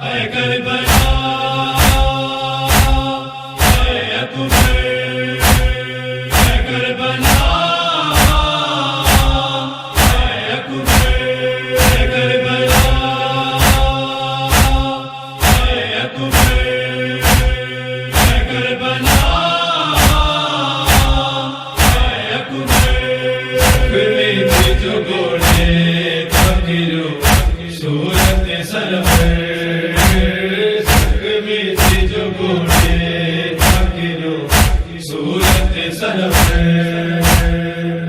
ऐ Karbala ऐ अकबर, ऐ Karbala ऐ अकबर, ऐ Karbala ऐ अकबर, ऐ Karbala ऐ अकबर। फिर जो गोले फकीरो सूरत सरवर, जो गोले फकीरो सूरत सरवर।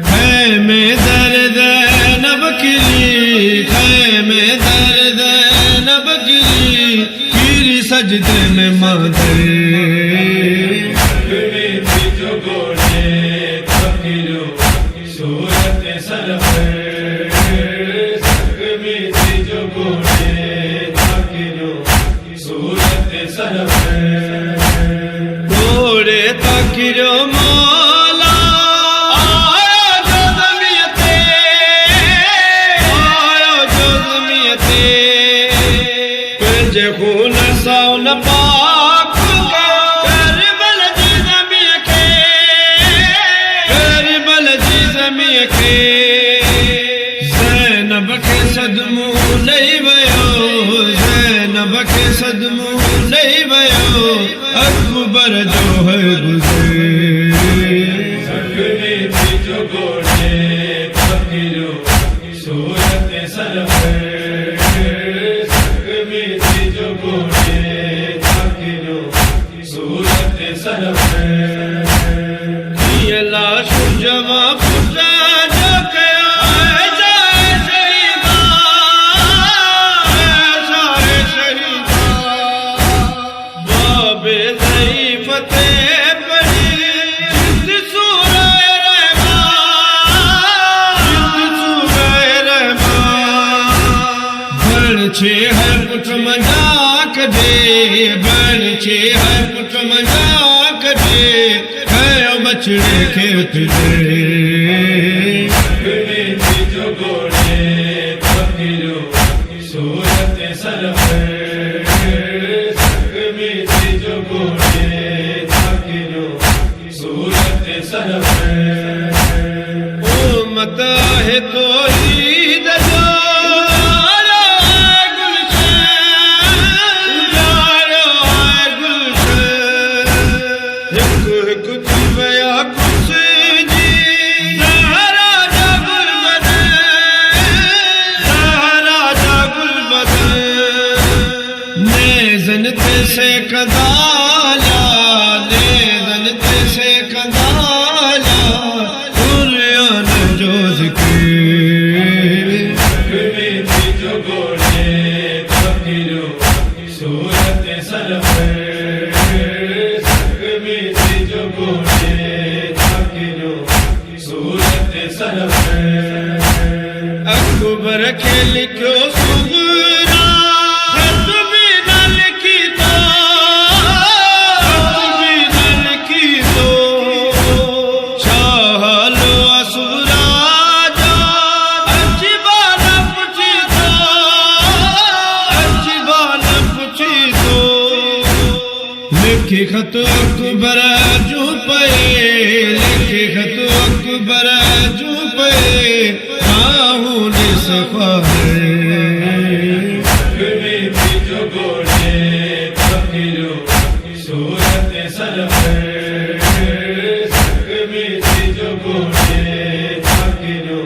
है में दर्द नब गिरी, है में दर्द नब गिरी, गिरी सजदे में मादर। जो गोले फकीरो सूरत सरवर, जो गोले फकीरो सूरत सरवर। घोड़े फकीरो मौला आयो जो ज़मीयते, आयो जो ज़मीयते, तुझे खून साउन पाक करबल जी ज़मीय के, करबल जी ज़मीय के। ज़ैनब के सदमू नहीं वयो, ज़ैनब के सदमू नहीं वयो, अकबर जो है गुज़रे। जो गोले फकीरो सूरत सरवर, जो गोले फकीरो सूरत सरवर। लाश जवा पुजा जो छे है पुठ मजाक दे, बन छे है पुठ मजाक दे, है बछड़े खेत दे। जो गोले फकीरो सूरत सरवर, जो गोले फकीरो सूरत सरवर। ओ मत है तो ईद जो से कदाला, ने से कदाला, कुरान जो ज़िक्र। जो गोले फकीरो सूरत सरवर, जो गोले फकीरो सूरत सरवर। अकबर के लिखो सुगरा, लिखे खत अकबर जू पे, लिखे खत अकबर जू पे, राहू ने सफारे। जो गोले फकीरो सूरत सरवर, जो गोले फकीरो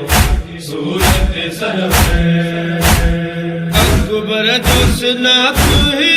सूरत सरवर। अकबर जो सुना तुही